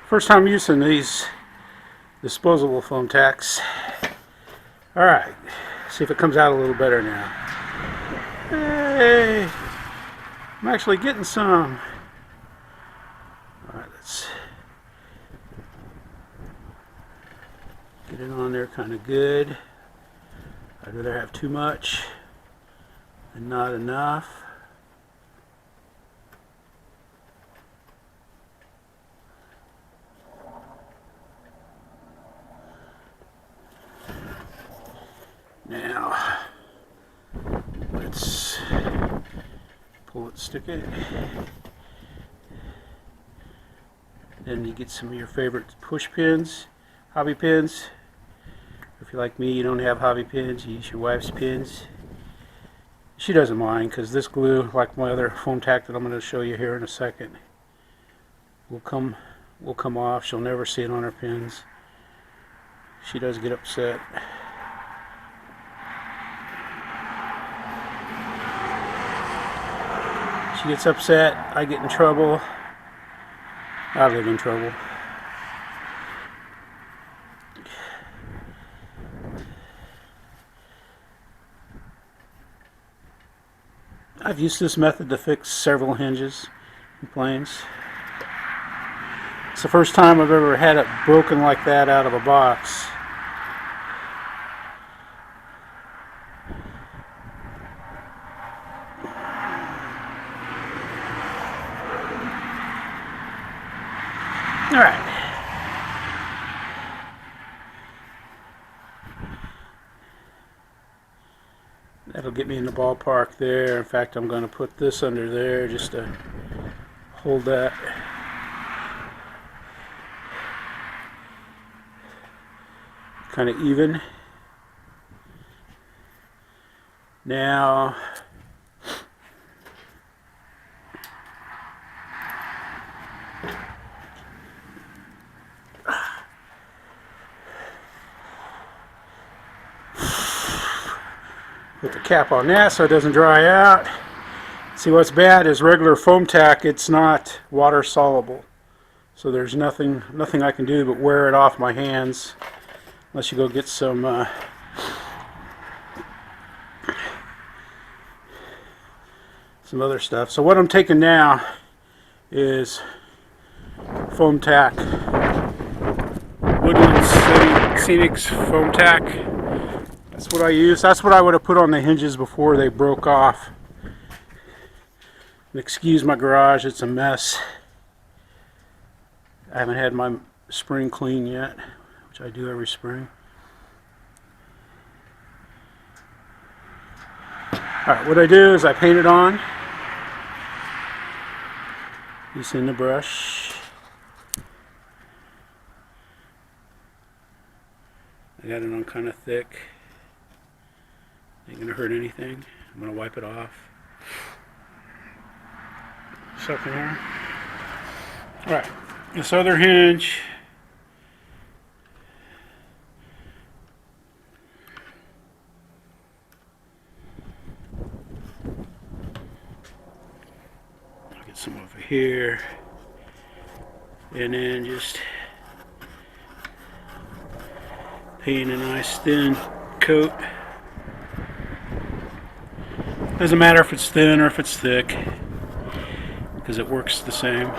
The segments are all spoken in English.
First time using these disposable foam tacks. Alright, see if it comes out a little better now. Hey, I'm actually getting some. Alright, let's get it on there kind of good. I'd rather have too much than not enough. Now, let's pull it, stick it. Then you get some of your favorite push pins, hobby pins. If you're like me, you don't have hobby pins, you use your wife's pins. She doesn't mind because this glue, like my other foam tack that I'm going to show you here in a second, will come off. She'll never see it on her pins. She does get upset. She gets upset, I get in trouble, I live in trouble. I've used this method to fix several hinges and planes. It's the first time I've ever had it broken like that out of a box. Alright. That'll get me in the ballpark there. In fact, I'm going to put this under there just to hold that. Kind of even. Now, put the cap on that so it doesn't dry out. See, what's bad is regular foam tack, it's not water soluble. So there's nothing I can do but wear it off my hands unless you go get some other stuff. So what I'm taking now is foam tack. Woodland Scenics foam tack. That's what I use. That's what I would have put on the hinges before they broke off. And excuse my garage, it's a mess. I haven't had my spring clean yet, which I do every spring. Alright, what I do is I paint it on. Using the brush. I got it on kind of thick. Ain't gonna hurt anything. I'm gonna wipe it off. Something here. Alright, this other hinge. I'll get some over here. And then just paint a nice thin coat. Doesn't matter if it's thin or if it's thick, because it works the same.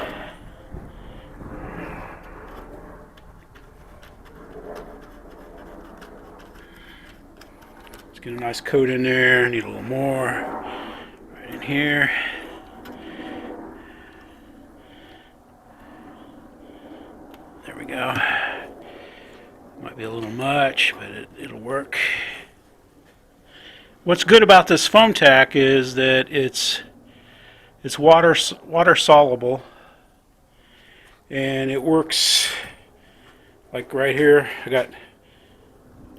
Let's get a nice coat in there. Need a little more. Right in here. There we go. Might be a little much, but it'll work. What's good about this foam tack is that it's water soluble, and it works like right here. I got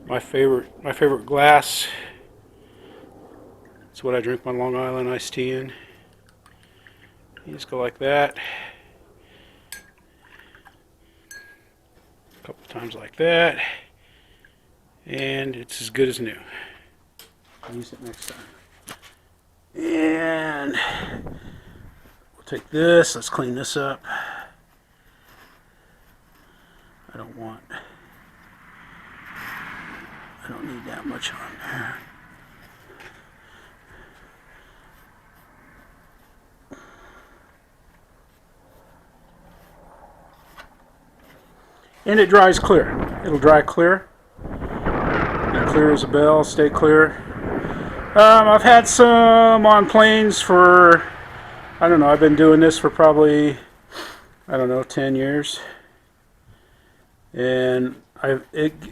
my favorite glass. It's what I drink my Long Island iced tea in. You just go like that. A couple times like that, and it's as good as new. I'll use it next time. And we'll take this, let's clean this up. I don't need that much on there. And it dries clear. It'll dry clear. Be clear as a bell, stay clear. I've had some on planes for, I don't know, I've been doing this for probably, I don't know, 10 years. And I've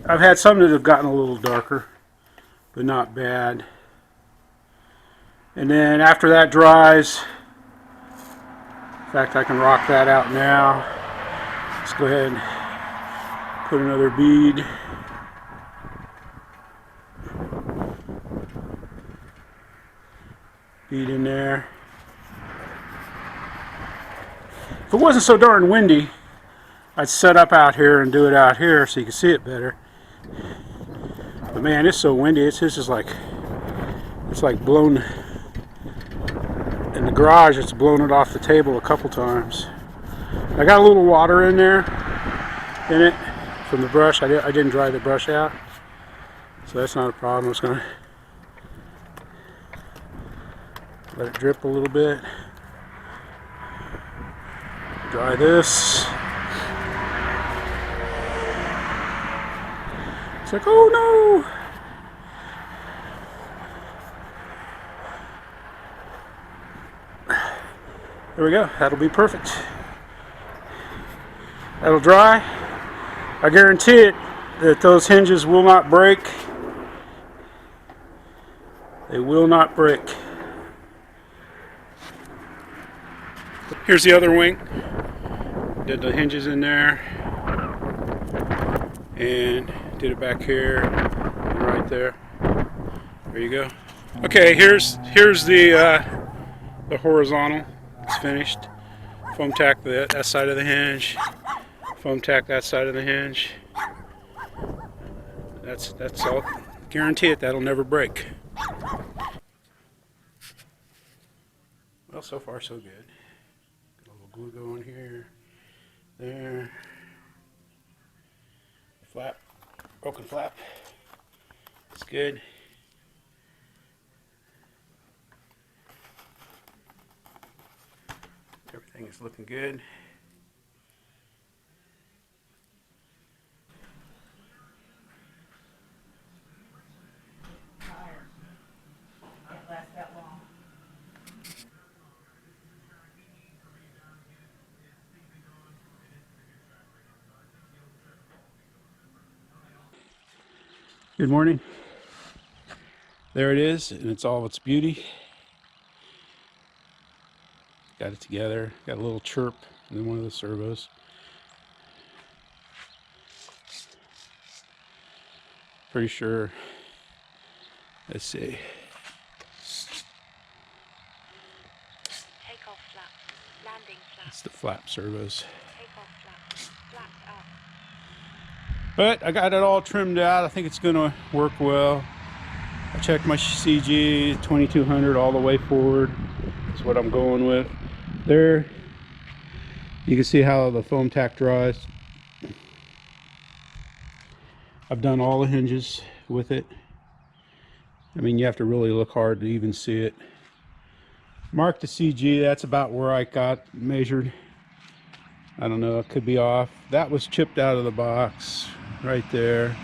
had some that have gotten a little darker, but not bad. And then after that dries, in fact I can rock that out now. Let's go ahead and put another bead. Bead in there. If it wasn't so darn windy, I'd set up out here and do it out here so you can see it better. But man, it's so windy. It's like blown in the garage. It's blown it off the table a couple times. I got a little water in there in it from the brush. I didn't dry the brush out, so that's not a problem. I'm just gonna let it drip a little bit. Dry this. It's like, oh no! There we go. That'll be perfect. That'll dry. I guarantee it that those hinges will not break. They will not break. Here's the other wing. Did the hinges in there. And did it back here and right there. There you go. Okay, here's the horizontal. It's finished. Foam tack that side of the hinge. Foam tack that side of the hinge. That's all. Guarantee it, that'll never break. Well, so far so good. Got a little glue going here, there. Flap, broken flap. It's good. Everything is looking good. Can't last that long. Good morning. There it is, and it's all its beauty. Got it together. Got a little chirp in one of the servos. Pretty sure. Let's see. Take off flap, landing flap. It's the flap servos. Take off flap, flaps up. But I got it all trimmed out. I think it's going to work well. I checked my CG 2200 all the way forward. That's what I'm going with. There, you can see how the foam tack dries. I've done all the hinges with it. I mean, you have to really look hard to even see it. Mark the CG, that's about where I got measured. I don't know, it could be off. That was chipped out of the box right there.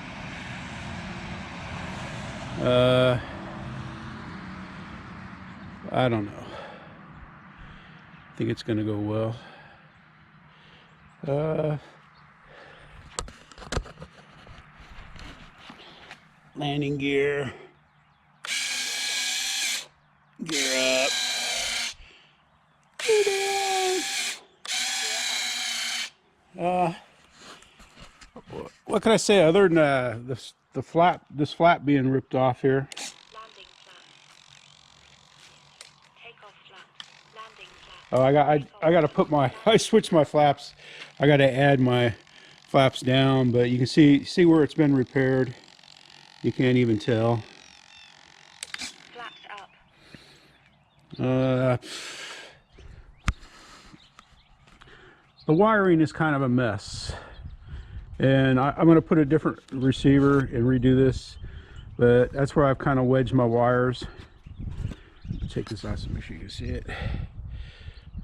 I don't know. I think it's gonna go well. Landing gear. Gear up. What can I say other than this flap being ripped off here? Landing flap. Take off flap, landing flap. Oh, I got to put my I switched my flaps. I got to add my flaps down, but you can see where it's been repaired. You can't even tell. Flaps up. the wiring is kind of a mess. And I'm going to put a different receiver and redo this. But that's where I've kind of wedged my wires. Take this out so make sure you can see it.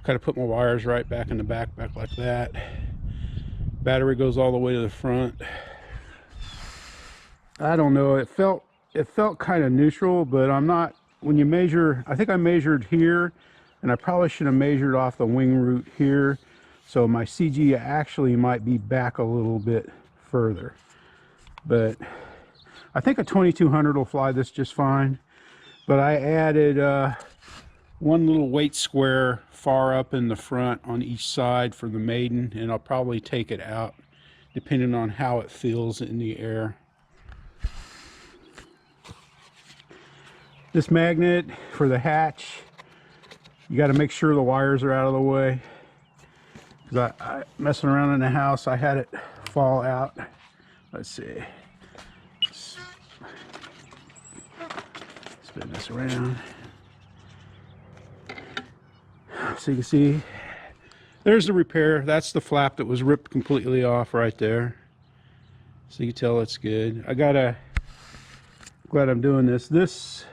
Kind of put my wires right back in the back like that. Battery goes all the way to the front. I don't know, it felt kind of neutral, but I'm not, when you measure, I think I measured here, and I probably should have measured off the wing root here, so my CG actually might be back a little bit further. But I think a 2200 will fly this just fine. But I added one little weight square far up in the front on each side for the maiden, and I'll probably take it out depending on how it feels in the air. This magnet for the hatch, you got to make sure the wires are out of the way, because I messing around in the house, I had it fall out. Let's see, spin this around so you can see there's the repair. That's the flap that was ripped completely off right there, so you can tell it's good. Glad I'm doing this. This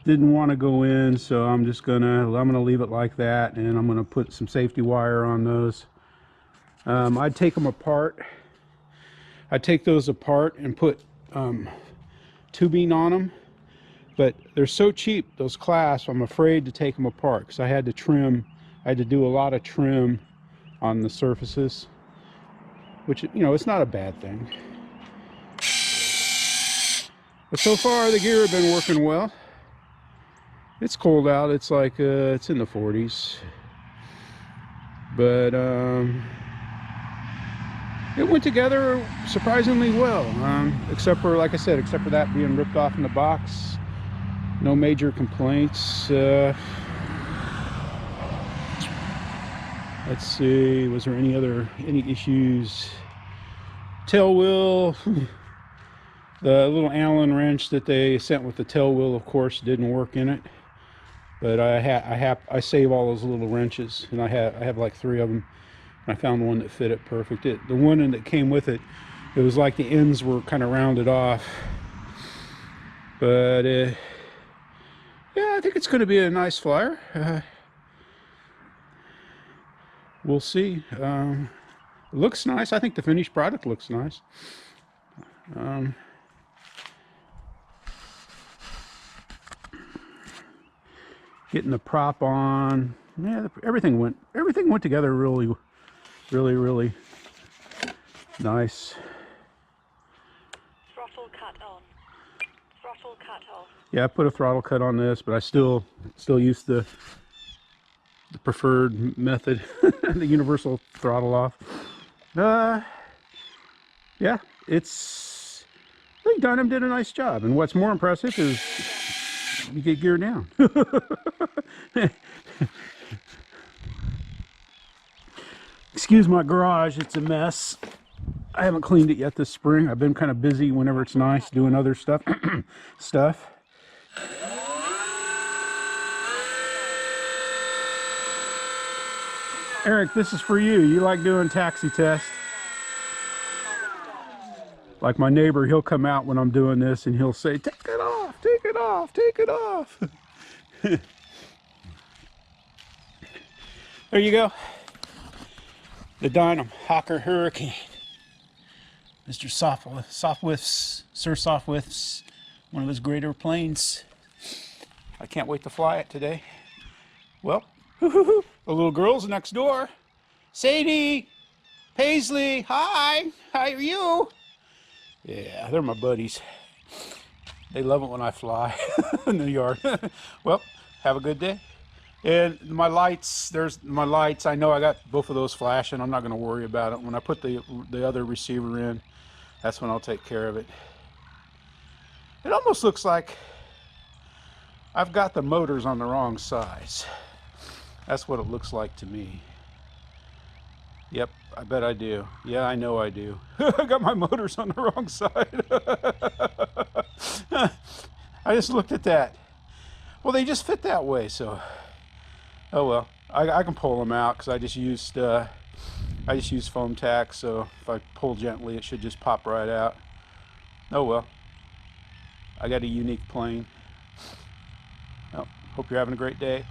didn't want to go in, so I'm gonna leave it like that, and I'm gonna put some safety wire on those. I'd take them apart. I'd take those apart and put tubing on them, but they're so cheap, those clasps, I'm afraid to take them apart because I had to do a lot of trim on the surfaces, which, you know, it's not a bad thing. But so far the gear have been working well. It's cold out, it's like it's in the 40s, but it went together surprisingly well, except for, like I said, except for that being ripped off in the box. No major complaints. Let's see, was there any issues? Tail wheel, the little Allen wrench that they sent with the tail wheel, of course, didn't work in it. But I save all those little wrenches, and I have like 3 of them. I found one that fit it perfect. The one that came with it, it was like the ends were kind of rounded off. But yeah, I think it's going to be a nice flyer. We'll see. It looks nice. I think the finished product looks nice. Getting the prop on, yeah, everything went together really nice. Throttle cut on. Throttle cut off. Yeah, I put a throttle cut on this, but I still use the preferred method, the universal throttle off. Yeah, I think Dynam did a nice job, and what's more impressive is you get gear down. Excuse my garage, it's a mess. I haven't cleaned it yet this spring. I've been kind of busy whenever it's nice doing other stuff. Eric, this is for you. You like doing taxi tests? Like my neighbor, he'll come out when I'm doing this and he'll say, "Take it off, take it off, take it off." There you go. The Dynam Hawker Hurricane. Mr. Softwifts, Sir Softwifts, one of his greater planes. I can't wait to fly it today. Well, the little girl's next door. Sadie, Paisley, hi, how are you? Yeah, they're my buddies. They love it when I fly in the yard. Well, have a good day. And my lights, there's my lights. I know I got both of those flashing. I'm not going to worry about it. When I put the other receiver in, that's when I'll take care of it. It almost looks like I've got the motors on the wrong size. That's what it looks like to me. Yep, I bet I do. Yeah, I know I do. I got my motors on the wrong side. I just looked at that. Well, they just fit that way, so... Oh well, I can pull them out because I just used foam tack, so if I pull gently it should just pop right out. Oh well, I got a unique plane. Well, hope you're having a great day.